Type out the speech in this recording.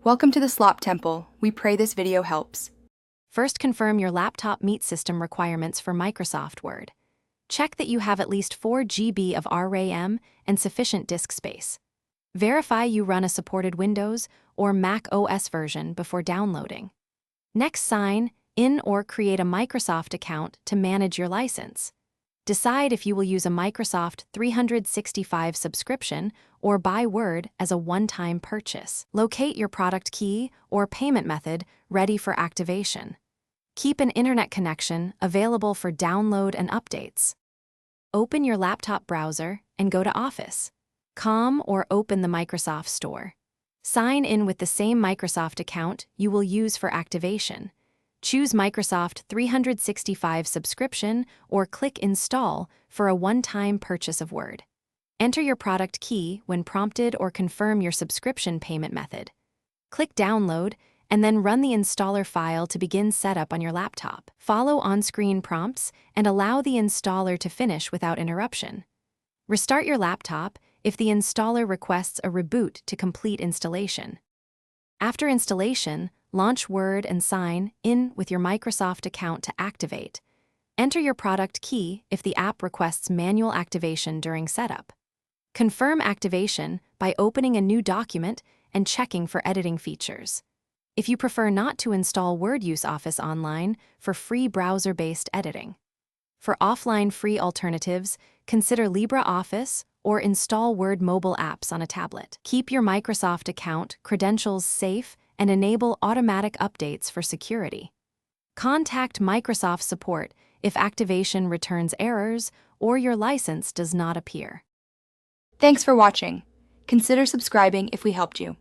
Welcome to the Slop Temple. We pray this video helps. First, confirm your laptop meets system requirements for Microsoft Word. Check that you have at least 4 GB of RAM and sufficient disk space. Verify you run a supported Windows or Mac OS version before downloading. Next, sign in or create a Microsoft account to manage your license. Decide if you will use a Microsoft 365 subscription or buy Word as a one-time purchase. Locate your product key or payment method ready for activation. Keep an internet connection available for download and updates. Open your laptop browser and go to Office.com or open the Microsoft Store. Sign in with the same Microsoft account you will use for activation. Choose Microsoft 365 subscription or click Install for a one-time purchase of Word. Enter your product key when prompted or confirm your subscription payment method. Click Download and then run the installer file to begin setup on your laptop. Follow on-screen prompts and allow the installer to finish without interruption. Restart your laptop if the installer requests a reboot to complete installation. After installation, launch Word and sign in with your Microsoft account to activate. Enter your product key if the app requests manual activation during setup. Confirm activation by opening a new document and checking for editing features. If you prefer not to install Word, use Office Online for free browser-based editing. For offline free alternatives, consider LibreOffice or install Word mobile apps on a tablet. Keep your Microsoft account credentials safe and enable automatic updates for security. Contact Microsoft support if activation returns errors or your license does not appear. Thanks for watching. Consider subscribing if we helped you.